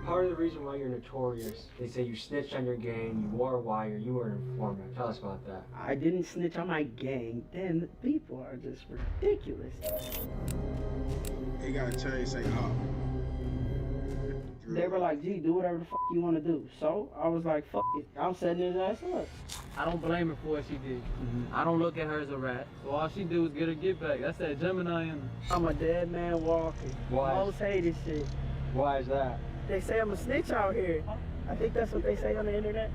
part of the reason why you're notorious. They say you snitched on your gang, you wore a wire, you were an informant. Tell us about that. I didn't snitch on my gang. Then people are just ridiculous. They gotta change, say, oh. They were like, gee, do whatever the fuck you want to do. So I was like, fuck it. I'm setting his ass up. I don't blame her for what she did. I don't look at her as a rat. So all she do is get her get back. That's that Gemini in her. I'm a dead man walking. Why? Most hated shit. Why is that? They say I'm a snitch out here. I think that's what they say on the internet.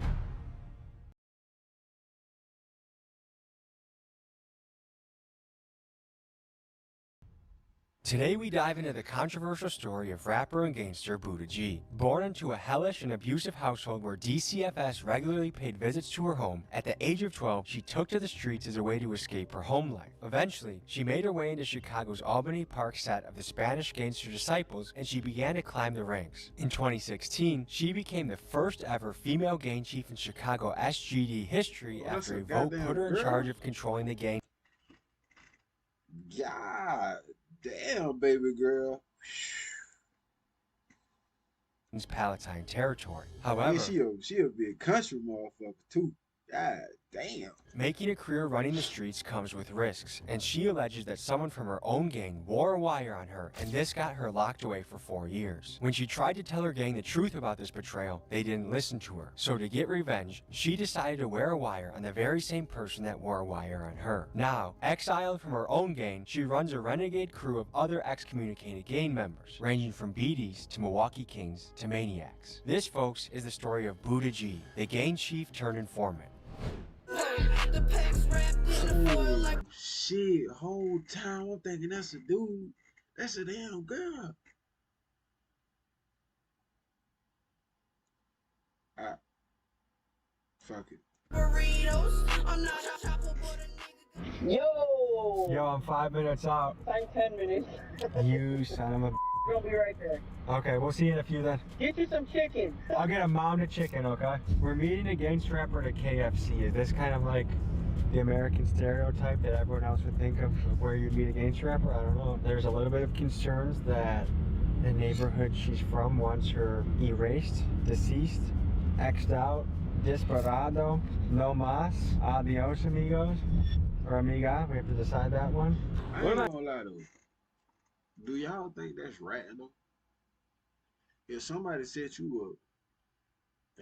Today we dive into the controversial story of rapper and gangster Buddha G. Born into a hellish and abusive household where DCFS regularly paid visits to her home, at the age of 12, she took to the streets as a way to escape her home life. Eventually, she made her way into Chicago's Albany Park set of the Spanish Gangster Disciples, and she began to climb the ranks. In 2016, she became the first ever female gang chief in Chicago SGD history after a vote put her in charge of controlling the gang. God damn, baby girl. Palatine territory. However, she a big country motherfucker too. God damn. Making a career running the streets comes with risks, and she alleges that someone from her own gang wore a wire on her, and this got her locked away for 4 years. When she tried to tell her gang the truth about this betrayal, they didn't listen to her. So to get revenge, she decided to wear a wire on the very same person that wore a wire on her. Now, exiled from her own gang, she runs a renegade crew of other excommunicated gang members, ranging from BDs to Milwaukee Kings to maniacs. This, folks, is the story of Buddha G, the gang chief turned informant. Oh, shit, whole time I'm thinking that's a dude. That's a damn girl. Fuck it. Yo! Yo, I'm 5 minutes out. I'm 10 minutes. You son of a... We'll be right there. Okay, we'll see you in a few then. Get you some chicken. I'll get a mound of chicken, okay? We're meeting a gangster rapper at a KFC. Is this kind of like the American stereotype that everyone else would think of where you'd meet a gangster rapper? I don't know. There's a little bit of concerns that the neighborhood she's from wants her erased, deceased, X'd out, disparado, no mas, adios amigos, or amiga. We have to decide that one. I ain't gonna lie though. Do y'all think that's ratting though? If somebody set you up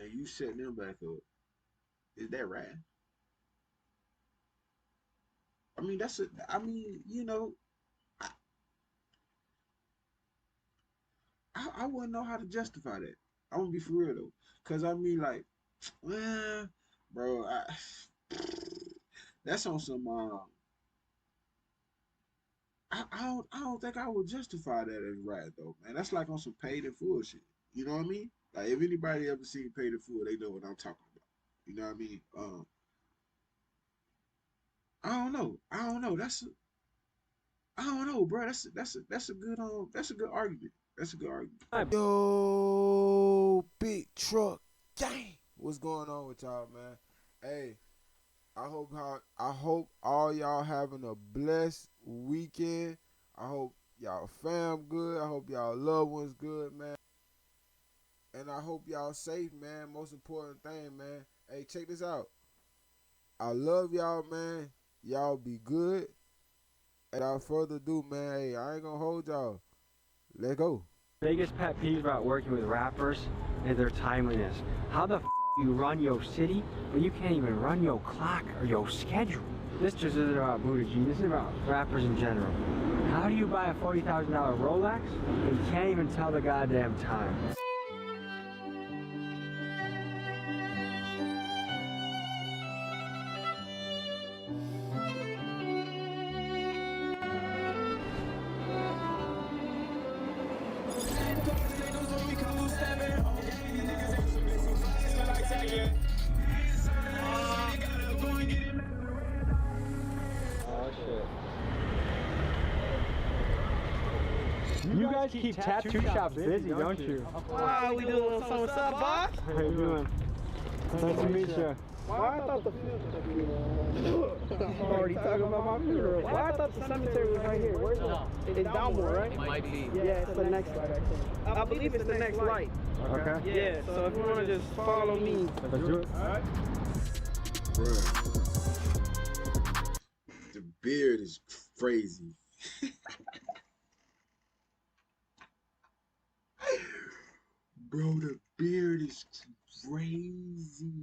and you set them back up, is that ratting? I mean, you know, I wouldn't know how to justify that. I'm gonna be for real though. Cause I mean like, well, bro, that's on some I don't think I would justify that as right though, man. That's like on some paid in full shit. You know what I mean? Like if anybody ever seen paid in full, they know what I'm talking about. You know what I mean? I don't know. I don't know, bro. That's a good argument. That's a good argument. Yo, big truck gang. What's going on with y'all, man? Hey, I hope all y'all having a blessed weekend. I hope y'all fam good. I hope y'all loved ones good, man. And I hope y'all safe, man. Most important thing, man. Hey, check this out. I love y'all, man. Y'all be good. And without further ado, man, hey, I ain't gonna hold y'all. Let's go. Biggest pet peeve about working with rappers is their timeliness. How the f you run your city, but you can't even run your clock or your schedule? This just isn't about Buddha G, this is about rappers in general. How do you buy a $40,000 Rolex and you can't even tell the goddamn time? You guys keep tattoo shops busy, don't you? Wow, we doing some what's up, boss? How you doing? Nice to meet you. Why I thought the funeral. I'm already talking about my funeral. Why I thought the cemetery was right here. Where's it? It's down more, right? It might be. Yeah, it's the next light, I think. I believe it's the next light. Okay. Yeah, so if you want to just follow me. Let's do it. Alright. Bruh. The beard is crazy. Bro, the beard is crazy.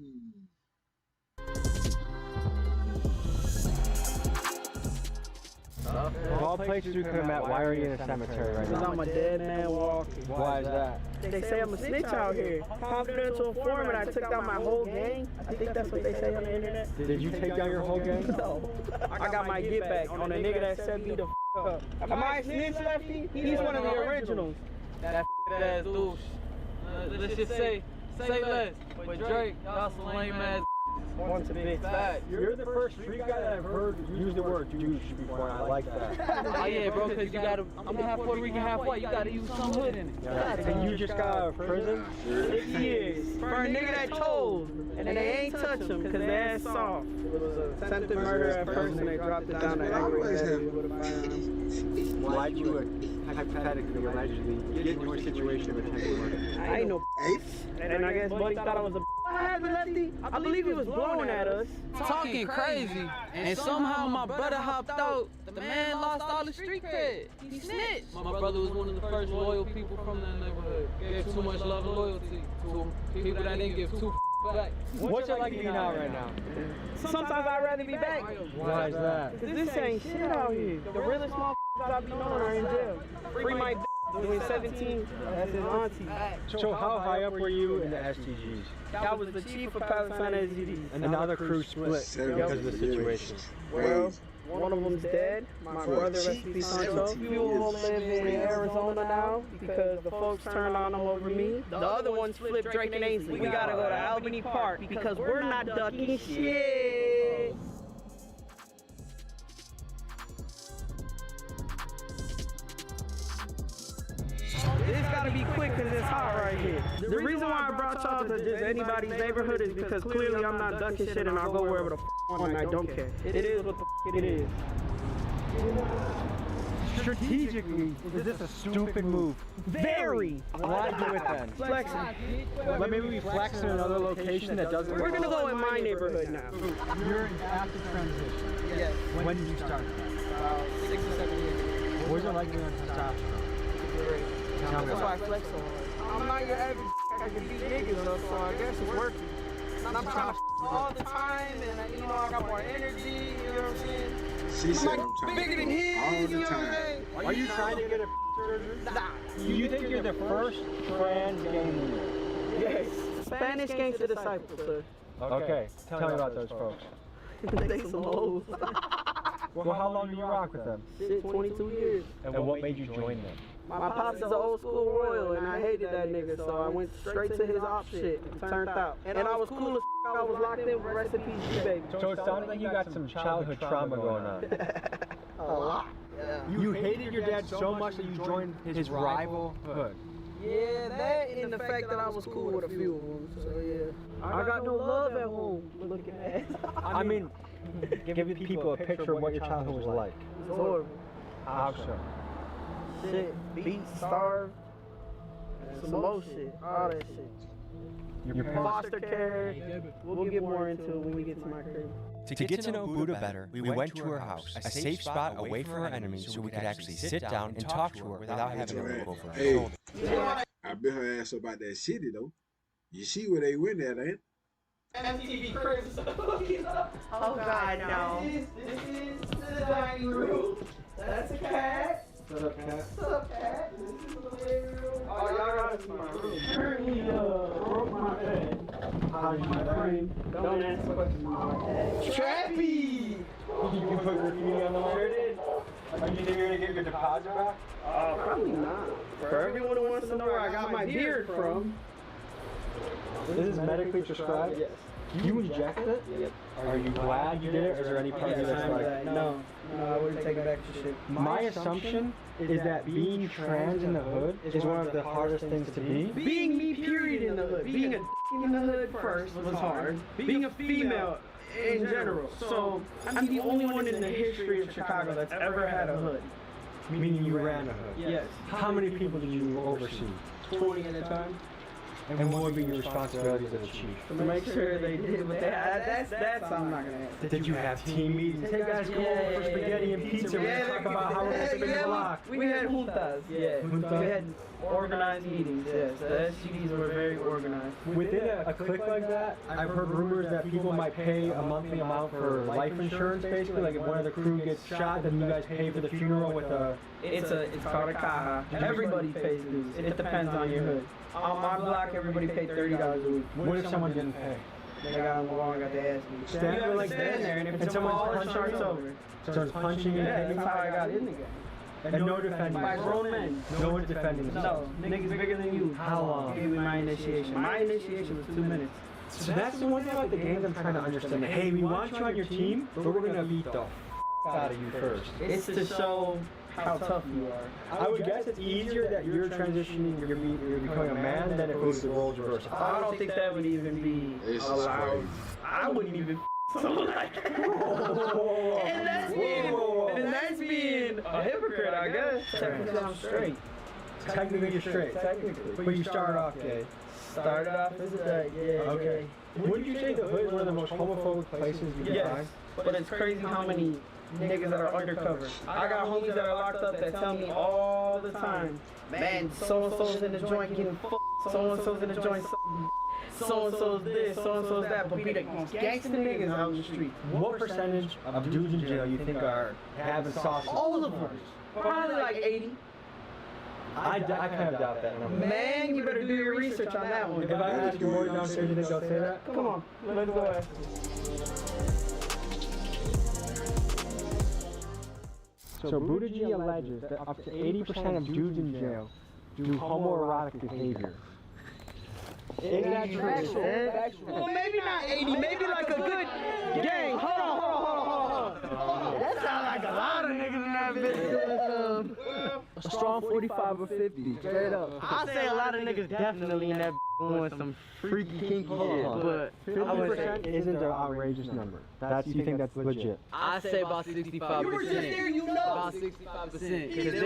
Of all places you could have met, why are you in a cemetery right Because now? I'm a dead man walking. Why is that? They say I'm a snitch out here. Confidential informant, I took down my whole gang. I think that's what they say on the internet. Did you take down your whole gang? No. I got my get back on a nigga that set me the f up. Am I a snitch, Lefty? He's one of the originals. That ass douche. Let's just say less. But Drake, y'all some lame ass. Once a big Fact. You're the first street guy that I've heard use the word douche before, and I like that. Oh yeah, bro, because you gotta, I'm half Puerto Rican, half white. You gotta use some hood in it. And you just got out of prison? 6 years. For a nigga that told. And they ain't touch him because they ass soft. It was a attempted murder at first and they dropped it down to aggravated with a firearm. Why'd you hypothetically, allegedly, get into a situation of attempted murder? I ain't no and I guess Buddy thought I was a what happened, Lefty? I believe he was blowing at us. Talking crazy. And somehow my brother hopped out. The man lost all his street cred. He snitched. My brother was one of the first loyal people from that neighborhood. Gave too much love and loyalty to people that didn't give two back. What's it like being out right now? Sometimes I'd rather be back. Why is that? Cause this ain't shit out here. The realest motherfuckers I be knowing are in jail. Free my doing 17, that's his auntie. So how high up were you in the SGDs? That was the chief of Palestine SGD. And now the crew split because of the situation. Well, one of them's dead. My brother, rest in peace, Huncho. Few of them live in Arizona now because the folks turned on them over me. The other ones flipped Drake and Ainsley. We gotta go to Albany Park because we're not ducking shit. This gotta be quick because it's hot right here. The reason why I brought y'all to just anybody's neighborhood is because clearly I'm not ducking shit and I'll go wherever the f I want and I don't care. It is what the f it is. Strategically, is this a stupid move? Very! Why do it then? Flexing. But maybe we flex in another location that doesn't. We're gonna go in my neighborhood now. You're in active transition. Yes. When did you start that? About 6 or 7 years ago. What was it like being on testosterone? Great. Tell me That's why I about it. flex so hard. I'm not your average I can beat niggas though, so I guess it's working. And I'm trying to all the time, and you know I got more energy. You know what I'm saying? She said I'm trying Bigger than to his. all You the know what I'm time. saying? Are you trying to get a surgery? Nah. You think you're the first trans gang leader? Yes. Spanish gangster disciple, sir. Okay, tell me about those folks. They some hoes. Well, how long did you rock with them? Shit, 22 years. And what made you join them? My pops is an old school royal, and I hated that nigga, so I went straight to his op shit and turned out. And I was cool as I was locked in with rest in peace, G-Baby. So it sounds like you got some childhood trauma going on. A lot. Yeah. You hated your dad so much that you joined his rival hood. Yeah, that and the fact that I was cool with a few of them, so yeah. I got no love at home, looking at. I mean, give people a picture of what your childhood was like. It's horrible. How so? Shit, beat, starved, some more shit, all that shit. Your parents. Foster care, we'll get more into it when we get to my crib. To get to know Buddha better, we went to her house, a safe spot away from her enemies so we could actually sit down and talk to her without having to look over her Hey, shoulder. I bet her ass about that city though. You see where they went at, ain't? MTV Cribs. Oh God, no. This is the dining room. That's a cat. What's up, cat? What's up, cat? This is the living room. Oh, y'all gotta see my room. Currently, broke my bed. How did you do that? Don't ask questions about that. Trappy! You put graffiti on the wall? Sure did. Are you think you're gonna get your deposit back? Probably not. For everyone who wants to know where I got my beard from. This is medically prescribed? Yes. You injected it? Yep. Are you glad you did it, or is there any part of you that's like, no, I wouldn't take it back to shit. my assumption is that being trans in the hood is one of the hardest things to be. Being me, period, in the hood. Being a in the hood first was hard. Being a female in general. So I'm the only one in the history of Chicago that's ever had a hood. Meaning you ran a hood. Yes. How many people did you oversee? 20 at a time. And what would be your responsibilities as a chief? To make sure they did what they had. That's I'm not gonna ask. Did you have team meetings? Hey guys, come over for spaghetti and pizza. We're gonna talk about how we're gonna spin the block. We had juntas, yeah. Juntas? We had organized meetings, yes. The SGDs were very organized. Within a clique like that, I've heard rumors that people might pay a monthly amount for life insurance, basically. Like if one of the crew gets shot, then you guys pay for the funeral with a... It's called a caja. Everybody pays dues. It depends on your hood. On my block, everybody paid $30 a week. What if someone didn't pay? They got on the wall and got their ass beat. Stand like stand there, and if someone's someone's punching punching, you? over. So it's punching and Yeah, hitting? that's how I got in the game. And no defending? By grown men. No one's defending No, themselves? niggas bigger than you. How long? Gave me my initiation. My initiation was 2 minutes. So that's the one thing about the games I'm trying to understand. Hey, we want you on your team, but we're gonna beat the out of you first. It's to show how tough you are. I would guess it's easier that you're transitioning, you're becoming a man than if it was the roles reversed. I don't think that would even be allowed. I wouldn't even someone like that. And that's being a hypocrite, I guess. Technically, I'm straight. Technically, you're straight. Technically. But you started off gay. Started off as a gay, yeah. Okay. Wouldn't you say the hood is one of the most homophobic places you can Yes, find? but it's crazy how many niggas that are undercover. I got homies that are locked up that tell me all the time, man, so-and-so's in the joint getting f***ed, so-and-so's in the joint so-and-so's this, so-and-so's that, but be the gangster niggas out in the street. What percentage of dudes in jail you think are having sauces? All of them. Probably like 80. I kind of doubt that number. Man, you better do your research on that one. If I ask your boy downstairs, you think they'll say that? Come on, let's go ask So Buttigieg alleges that up to 80% of dudes in jail do homoerotic behavior. Is that true? Well, maybe not 80, maybe like a good gang. Hold on. That sounds like a lot of niggas in that bitch. A strong 45 or 50, straight up. I'll say a lot of niggas definitely in that doing some freaky kinky shit, but 50% isn't an outrageous number. You think that's legit? I say about 65%. You were just there, you know. About 65%. Because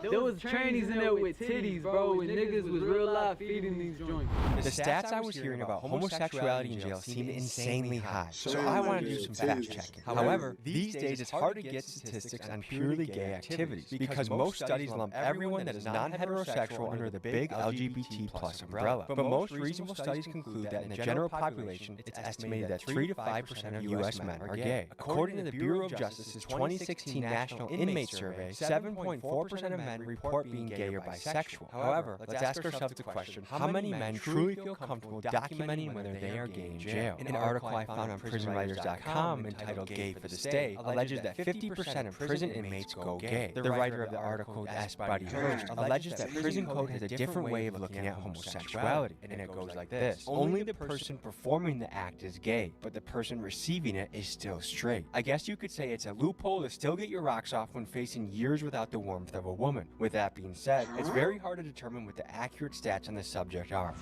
there was trannies in there with titties, bro, and niggas was real life feeding these joints. The stats I was hearing about homosexuality in jail seemed insanely high, so I wanted to do some fact checking. However, these days it's hard to get statistics on purely gay activities because most studies lump everyone that is non-heterosexual under the big LGBT plus umbrella. But most reasonable studies conclude that in the general population, it's estimated that 3 to 5% of U.S. men are gay. According to the Bureau of Justice's 2016 National Inmate Survey, 7.4% of men report being gay or bisexual. However, let's ask ourselves the question, how many men truly feel comfortable documenting whether they are gay in jail? An article I found on prisonwriters.com entitled Gay for the Stay alleges that 50% of prison inmates go gay. The writer of the article, S. Buddy Hurst, alleges that prison code has a different way of looking at homosexuality, and it goes like this. Only the person performing the act is gay, but the person receiving it is still straight. I guess you could say it's a loophole to still get your rocks off when facing years without the warmth of a woman. With that being said, it's very hard to determine what the accurate stats on this subject are.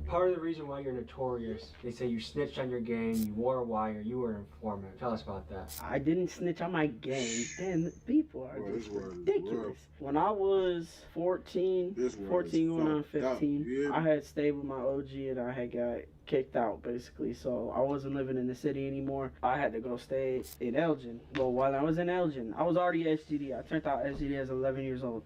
Part of the reason why you're notorious, they say you snitched on your gang, you wore a wire, you were an informant. Tell us about that. I didn't snitch on my gang. Damn, people are just ridiculous. When I was 14 going on 15, I had stayed with my OG and I had got kicked out basically. So I wasn't living in the city anymore. I had to go stay in Elgin. Well, while I was in Elgin, I was already SGD. I turned out SGD as 11 years old.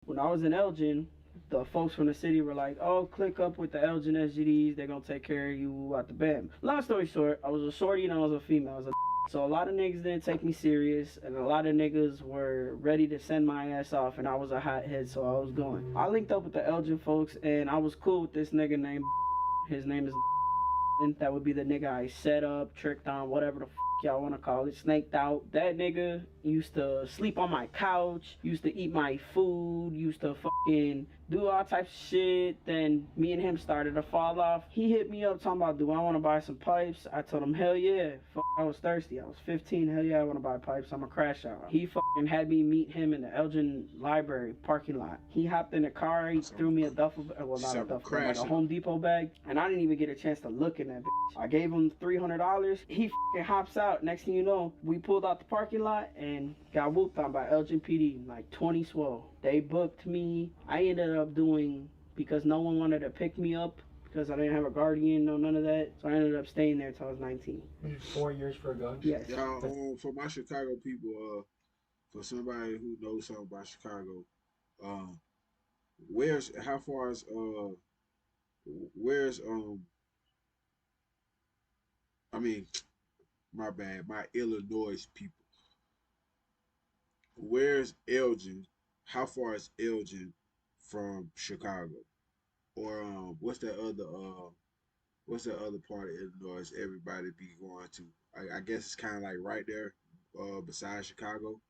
When I was in Elgin, the folks from the city were like, oh, click up with the Elgin SGDs, they're gonna take care of you at the BAM. Long story short, I was a shorty and I was a female. I was a so a lot of niggas didn't take me serious, and a lot of niggas were ready to send my ass off, and I was a hothead, so I was going. I linked up with the Elgin folks, and I was cool with this nigga named his name is and that would be the nigga I set up, tricked on, whatever the y'all want to call it, snaked out. That nigga used to sleep on my couch, used to eat my food, used to fucking do all types of shit. Then me and him started to fall off. He hit me up talking about, do I want to buy some pipes? I told him, hell yeah. I was thirsty. I was 15. Hell yeah, I want to buy pipes. I'm a crash out. He fucking had me meet him in the Elgin Library parking lot. He hopped in the car. He threw me a duffel, well, not a duffel, like a Home Depot bag. And I didn't even get a chance to look in that bitch. I gave him $300. He fucking hops out. Next thing you know, we pulled out the parking lot and got whooped on by Elgin PD, like 20 swole. They booked me. I ended up doing, because no one wanted to pick me up, because I didn't have a guardian, no none of that. So I ended up staying there till I was 19. 4 years for a gun? Yes. For my Chicago people, for somebody who knows something about Chicago, my bad, my Illinois people. Where's Elgin? How far is Elgin from Chicago? Or what's that other part of Illinois everybody be going to? I guess it's kind of like right there, beside Chicago.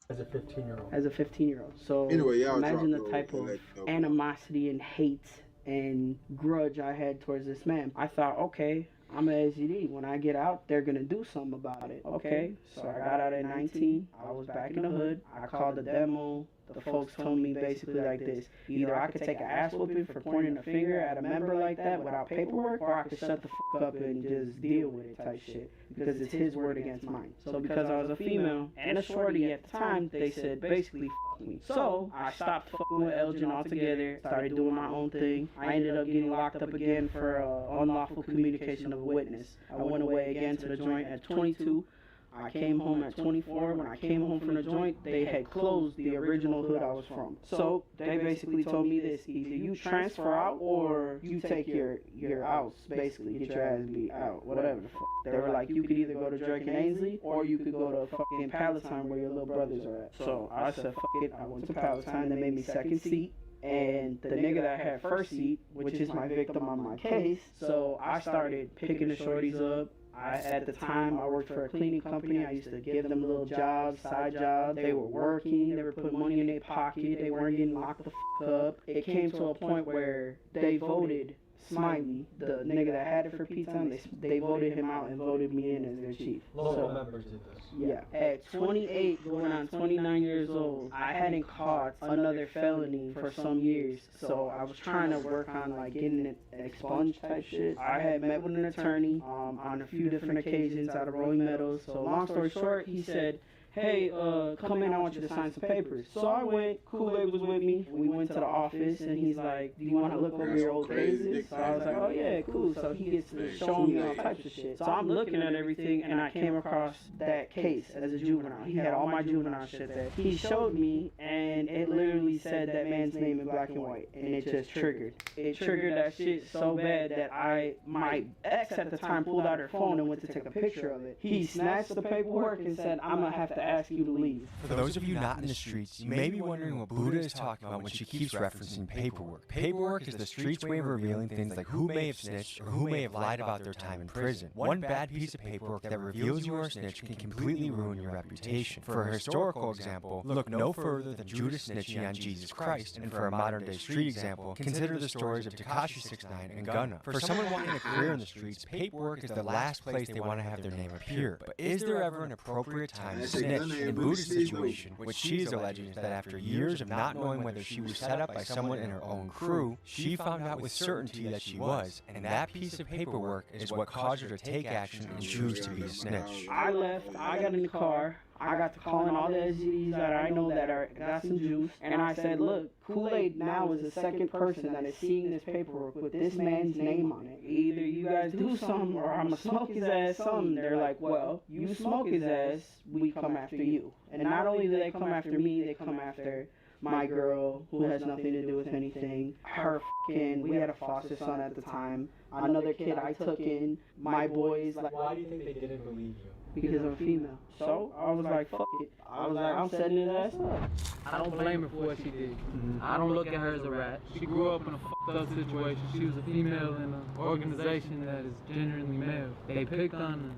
As a 15-year-old. As a 15-year-old. So anyway, y'all imagine the type of animosity and hate and grudge I had towards this man. I thought, okay, I'm an SGD. When I get out, they're going to do something about it. Okay, so I got out at 19. I was back in the hood. I called the demo. The folks told me basically like this: either I could take an ass whooping for pointing a finger at a member like that without paperwork, or I could shut the fuck up and just deal with it type shit, because it's his word against mine. So because I was a female and a shorty at the time, they said basically fuck me. So I stopped fucking with Elgin altogether, started doing my own thing. I ended up getting locked up again for unlawful communication of a witness. I went away again to the joint at 22. I came home at 24. When I came home from the joint, they had closed the original hood I was from. So they basically told me this: either you transfer out or you take your outs, basically get your ass beat out, whatever the fuck. They were like, you could either go to Drake and Ainsley or you could go to fucking Palatine where your little brothers are at. So I said, fuck it. I went to Palatine. They made me second seat. And the nigga that had first seat, which is my victim on my case, so I started picking the shorties up. At the time, I worked for a cleaning company. I used to give them little jobs, side jobs. They were working. They were putting money in their pocket. They weren't getting locked the fuck up. It came to a point where they voted Smiley, the nigga that had it for P-Town, they voted him out and voted me in as their chief. Local members did this. Yeah. At 28, going on 29 years old, I hadn't caught another felony for some years. So I was trying to work on like getting it expunged type shit. I had met with an attorney on a few different occasions out of Rolling Meadows. So long story short, he said, hey, come in, I want you to sign some papers. So I went, Kool-Aid was with me. We went to the office, and he's like, do you want to look over your old cases? So I was like, oh yeah, cool. So he gets to show me all types of shit. So I'm looking at everything, and I came across that case as a juvenile. He had all my juvenile shit there. He showed me, and it literally said that man's name in black and white, and it just triggered. It triggered that shit so bad that my ex at the time pulled out her phone and went to take a picture of it. He snatched the paperwork and said, I'm going to have to ask you to leave. For those of you not in the streets, you may be wondering what Buddha is talking about when she keeps referencing paperwork. Paperwork is the street's way of revealing things like who may have snitched or who may have lied about their time in prison. One bad piece of paperwork that reveals you are a snitch can completely ruin your reputation. For a historical example, look no further than Judas snitching on Jesus Christ, and for a modern-day street example, consider the stories of Tekashi 6ix9ine and Gunna. For someone wanting a career in the streets, paperwork is the last place they want to have their name appear. But is there ever an appropriate time to snitch? In Buddha's situation, which she is alleging is that after years of not knowing whether she was set up by someone in her own crew, she found out with certainty that she was, and that piece of paperwork is what caused her to take action and choose to be a snitch. I left, I got in the car, I got to calling all the SGDs that I know that got some juice, and I said, look, Kool-Aid now is the second person that is seeing this paperwork with this man's name on it. Either you guys do something or I'm going to smoke his ass something. They're like, well, you smoke his ass, we come after you. And not only do they come after me, they come after my girl, who has nothing to do with anything. Her we had a foster son at the time. Another kid I took in. My boys. Like, why do you think they didn't believe you? Because I'm female. So I was like, fuck it. I was like, I'm setting his ass up. I don't blame her for what she did. I don't look at her as a rat. She grew up in a fucked up situation. She was a female in an organization that is genuinely male. They picked on her.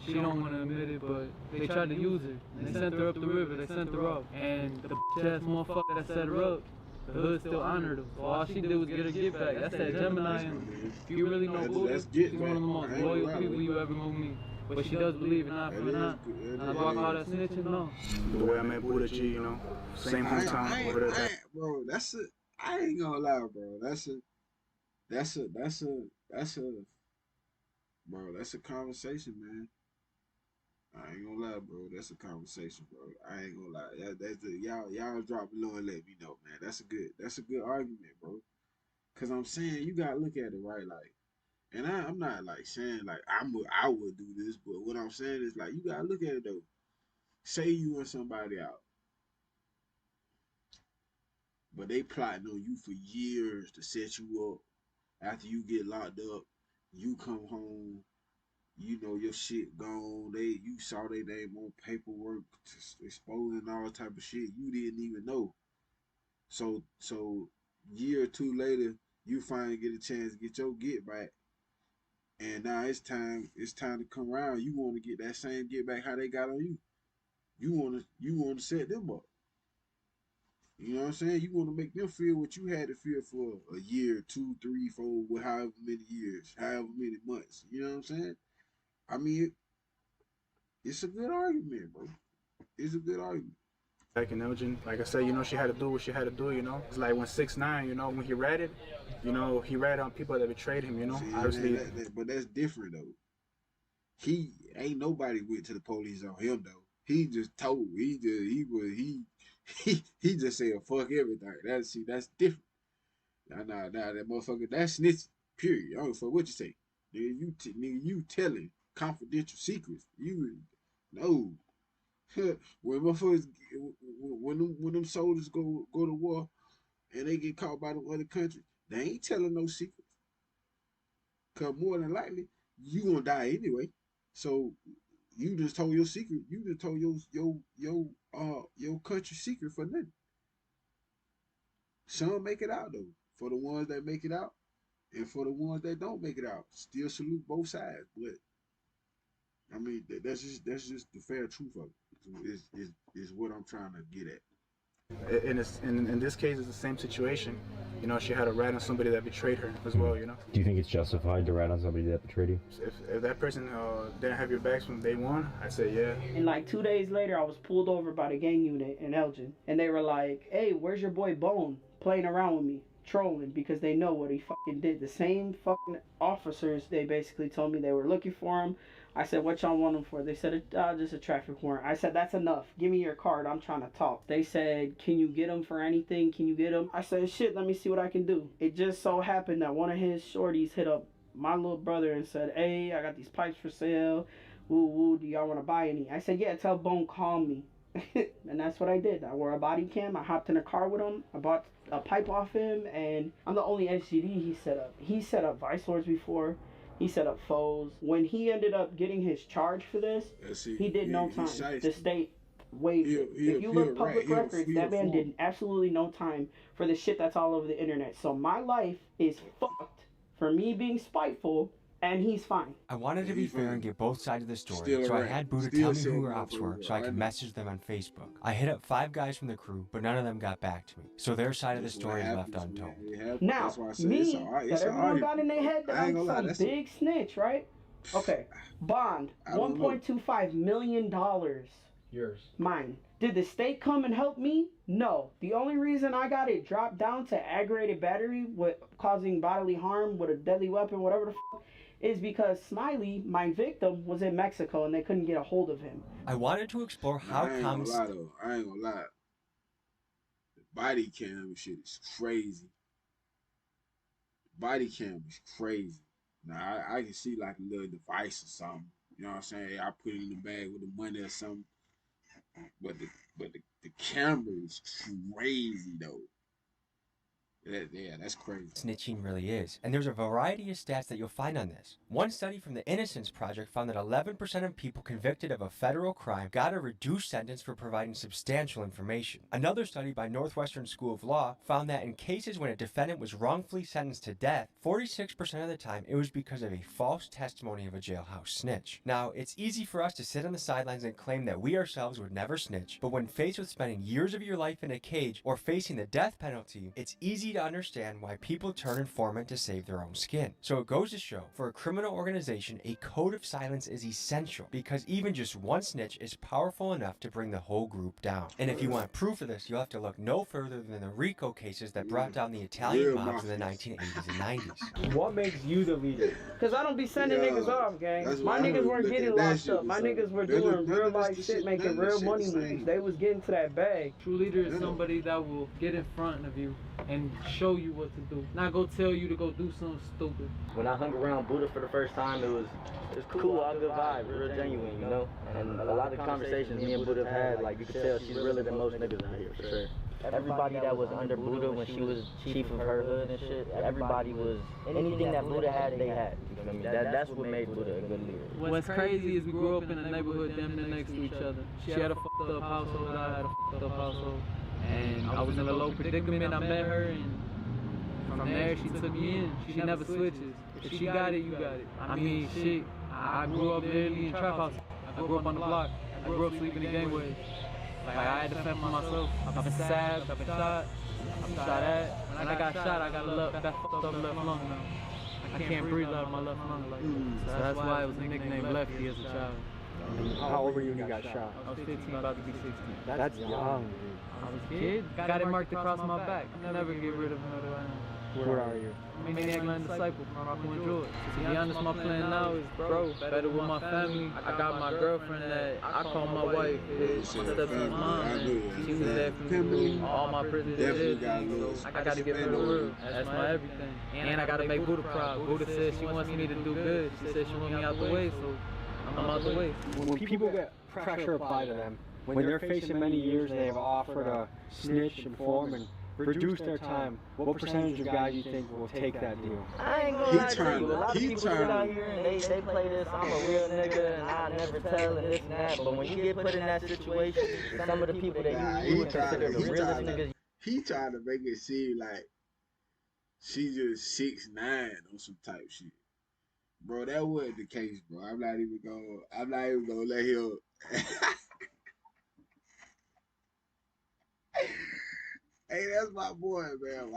She don't want to admit it, but they tried to use her. They sent her up the river, they sent her up. And the ass motherfucker that set her up, the hood still honored her. So all she did was get her get back. That's that Gemini. And if you really know Buddha, she's one of the most loyal people you ever will meet. But she does believe in eye for an eye. And do I call that snitching? No. The way I met Buddha G, you know, same hometown over there. Bro, I ain't gonna lie, bro. That's a conversation, man. I ain't gonna lie, bro. That's a conversation, bro. I ain't gonna lie. Y'all drop below and let me know, man. That's a good argument, bro. Cause I'm saying you gotta look at it right, like, and I'm not like saying like I would do this, but what I'm saying is like you gotta look at it though. Say you and somebody out, but they plotting on you for years to set you up. After you get locked up, you come home. You know your shit gone. You saw their name on paperwork, exposing all type of shit you didn't even know. So year or two later, you finally get a chance to get your get back, and now it's time to come around. You want to get that same get back how they got on you. You want to set them up. You know what I'm saying? You want to make them feel what you had to feel for a year, 2, 3, 4, however many years, however many months. You know what I'm saying? I mean, it's a good argument, bro. It's a good argument. Like in Elgin, like I said, you know, she had to do what she had to do, you know. It's like when 6ix9ine, you know, when he ratted, you know, he ratted on people that betrayed him, you know. See, obviously, but that's different though. He ain't nobody went to the police on him though. He just told. He just said fuck everything. That's different. Nah, that motherfucker, that's snitching. Period. I don't fuck what you say. Nigga, you telling confidential secrets. You no. when motherfuckers, when them soldiers go to war and they get caught by the other country, they ain't telling no secrets. Cause more than likely you gonna die anyway. So you just told your secret. You just told your country secret for nothing. Some make it out though. For the ones that make it out, and for the ones that don't make it out, still salute both sides. But I mean, that's just the fair truth of it. Is what I'm trying to get at. in this case, it's the same situation. You know, she had a rat on somebody that betrayed her as well, you know. Do you think it's justified to rat on somebody that betrayed you? If that person didn't have your backs from day one, I'd say yeah. And like 2 days later, I was pulled over by the gang unit in Elgin. And they were like, hey, where's your boy Bone? Playing around with me, trolling, because they know what he fucking did. The same fucking officers, they basically told me they were looking for him. I said, what y'all want him for? They said, just a traffic warrant. I said, that's enough. Give me your card. I'm trying to talk. They said, can you get him for anything? Can you get him? I said, shit, let me see what I can do. It just so happened that one of his shorties hit up my little brother and said, hey, I got these pipes for sale. Woo, woo, do y'all want to buy any? I said, yeah, tell Bone, call me. And that's what I did. I wore a body cam. I hopped in a car with him. I bought a pipe off him, and I'm the only SGD he set up. He set up vice lords before. He set up foes. When he ended up getting his charge for this, he did no time. The state waived it. If you look public records, that man did absolutely no time for the shit that's all over the internet. So my life is fucked for me being spiteful, and he's fine. I wanted to be fair and get both sides of the story, so I had Buddha tell me who her ops were so I could message them on Facebook. I hit up 5 guys from the crew, but none of them got back to me, so their side of the story is left untold. Now, me, that everyone got in their head that I'm some big snitch, right? Okay, bond, $1.25 million. Yours. Mine. Did the state come and help me? No. The only reason I got it dropped down to aggravated battery with causing bodily harm with a deadly weapon, whatever the fuck, is because Smiley, my victim, was in Mexico and they couldn't get a hold of him. I wanted to explore how I ain't gonna lie. The body cam shit is crazy. Body cam is crazy. Now I can see like a little device or something. You know what I'm saying? I put it in the bag with the money or something. But the camera is crazy though. Yeah, that's crazy. Snitching really is. And there's a variety of stats that you'll find on this. One study from the Innocence Project found that 11% of people convicted of a federal crime got a reduced sentence for providing substantial information. Another study by Northwestern School of Law found that in cases when a defendant was wrongfully sentenced to death, 46% of the time it was because of a false testimony of a jailhouse snitch. Now, it's easy for us to sit on the sidelines and claim that we ourselves would never snitch, but when faced with spending years of your life in a cage or facing the death penalty, it's easy to understand why people turn informant to save their own skin. So it goes to show, for a criminal organization, a code of silence is essential, because even just one snitch is powerful enough to bring the whole group down. And if you want proof of this, you'll have to look no further than the RICO cases that brought down the Italian mobs in the 1980s and 90s. What makes you the leader? Cause I don't be sending niggas off, gang. My niggas weren't getting locked up. My niggas were doing real life shit, making real money moves. They was getting to that bag. True leader is somebody that will get in front of you and show you what to do. Not go tell you to go do something stupid. When I hung around Buddha for the first time, it was cool, all good vibes, real genuine, you know? And a lot of conversations me and Buddha have had, like, you could tell she's realer than most niggas out here, for sure. Everybody that was under Buddha when she was chief of her hood and shit, everybody was, anything that Buddha had, they had. You feel me? That's what made Buddha a good leader. What's crazy is we grew up in a neighborhood damn near next to each other. She had a fucked up household, I had a fucked up household. And I was in a low predicament, I met her, and from there she took me in. She never switches. If she got it, you got it. I mean, shit, I grew up literally in trap house. I grew up on the block. I grew up sleeping in gangways. Like, I had to fend for myself. I've been stabbed, I've been shot, I'm shot at. When I got shot, I got that fucked up left lung now. I can't breathe out of my left lung like that. So that's why it was nicknamed Lefty as a child. How old were you when you got shot? I was 15, about to be 16. That's young, dude. I was a kid, got it marked across my back. I'll never get rid of it. Where are you? Maniac Land Disciple from Rockland, Georgia. To be honest, my plan now is, bro, better with my family. I got my girlfriend that I call my wife. My stepson's mom, man. She was there for me through all my prison days. So I gotta give her the world. That's my everything. And I gotta make Buddha proud. Buddha said she wants me to do good. She said she wants me out the way, so I'm out the way. When people get pressure applied to them, when they're facing many years, they have offered to snitch, inform, and reduce their time, what percentage of guys you think will take that deal? I ain't gonna lie to you. A lot of people sit out here and they play this, I'm a real nigga and I never tell and this and that. But when you get put in that situation, some of the people that you would consider the realest niggas. He trying to make it seem like she just 6'9" on some type shit. Bro, that wasn't the case, bro. I'm not even gonna let him. Hey, that's my boy, man. I'm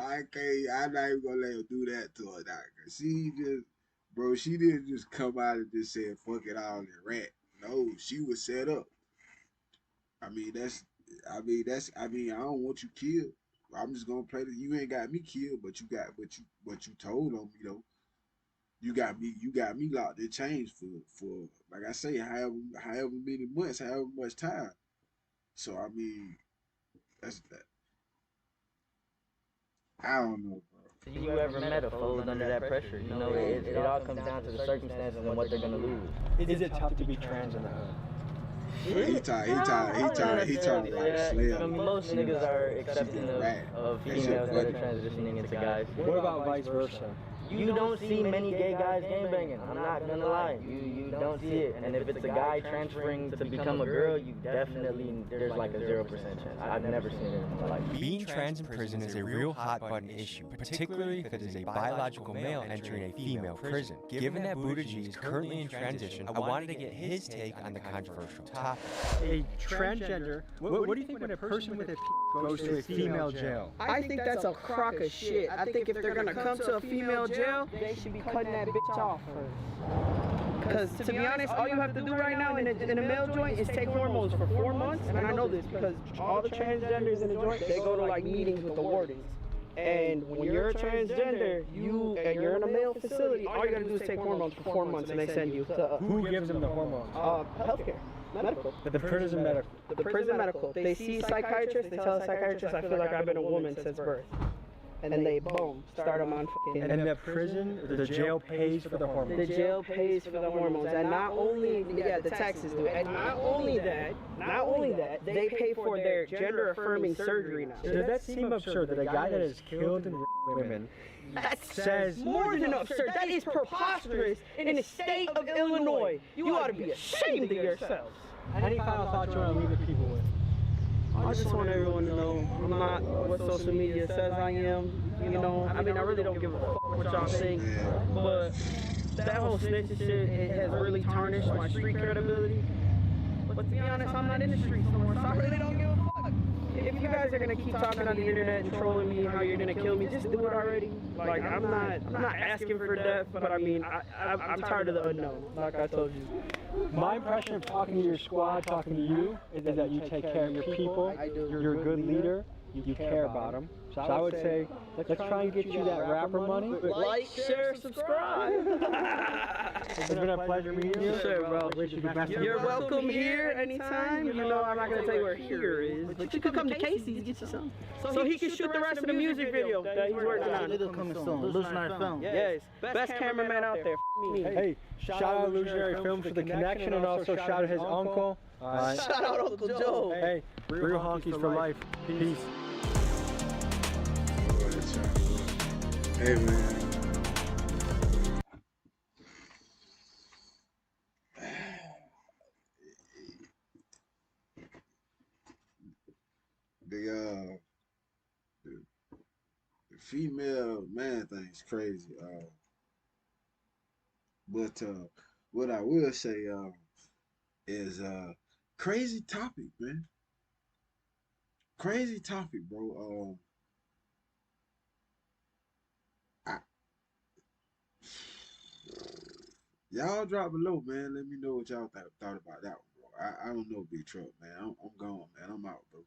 not even gonna let him do that to her, doctor. She didn't just come out and just say, fuck it all and rat. No, she was set up. I don't want you killed. I'm just gonna play you ain't got me killed, but you told on me though. You got me locked in chains for like I say, however many months, however much time. So I mean, that's that. I don't know, bro. You ever met a fold under that pressure? You know, it all comes down to the circumstances and what they're gonna lose. Is it tough to be trans in the hood? He trying to like slay. Most niggas are accepting of females that are transitioning into guys. What about vice versa? You don't see many gay guys gangbanging. I'm not gonna lie. You don't see it. And if it's a guy transferring to become a girl, you definitely, there's like a 0% chance. I've never seen it in my life. Being trans in prison is a real hot button issue, particularly if it is a biological male entering a female prison. Given that Buddha G is currently in transition, I wanted to get his take on the controversial topic. A transgender, what do you think when a person with a goes to a female jail? I think that's a crock of shit. I think if they're gonna come to a female jail, they should be cutting that bitch off first. Because to be honest, all you have to do right now in a male joint is take hormones for 4 months. And I know this because all the transgenders in the joint, they go to like meetings with the wardens. And when you're a transgender, you're in a male facility, all you gotta do is take hormones for 4 months and they send you to... Who gives them the hormones? Healthcare. Medical. The prison medical. The prison medical. They see psychiatrists, they tell the psychiatrist, I feel like I've been a woman since birth. and they boom start them on fucking. And the prison, the jail pays for the hormones. The jail pays for the hormones, and not only the taxes do, and not only that, they pay for their gender affirming surgery now. Does that seem absurd that a guy that has killed and raped women says More than absurd. That is preposterous in the state of Illinois. You ought to be ashamed of yourselves. Any final thoughts you want to leave the people with? I just want everyone to know I'm not what social media says I am. You know, I mean, I really don't give a fuck what y'all think, but that whole snitching shit, it has really tarnished my street credibility. But to be honest, I'm not in the streets no more, so I really don't give a fuck. If you guys are gonna keep talking on the internet and trolling me how you're gonna kill me, just do it already. Like I'm not asking for death, but I mean I'm tired of the unknown. Like I told you. My impression of talking to your squad, talking to you, is that you take care of your people. You're a good leader. You care about them. So I would say, let's try and get you that rapper money. Like, share, subscribe. It's been a pleasure meeting you. Sure, bro. You're welcome here anytime. You know, I'm not gonna tell you where here is, but you could come to Casey's and get you some. So he can shoot the rest of the music video that he's working on. It'll coming soon. Illusionary Film. Yes, best cameraman out there. Me. Hey, shout out Illusionary Films for the connection, and also shout out his uncle. Shout out Uncle Joe. Hey, real honkies for life. Peace. Hey man. The female man thing's crazy. But what I will say is crazy topic, man. Crazy topic, bro. Y'all drop below, man. Let me know what y'all thought about that one, bro. I don't know, Big Truck, man. I'm gone, man. I'm out, bro.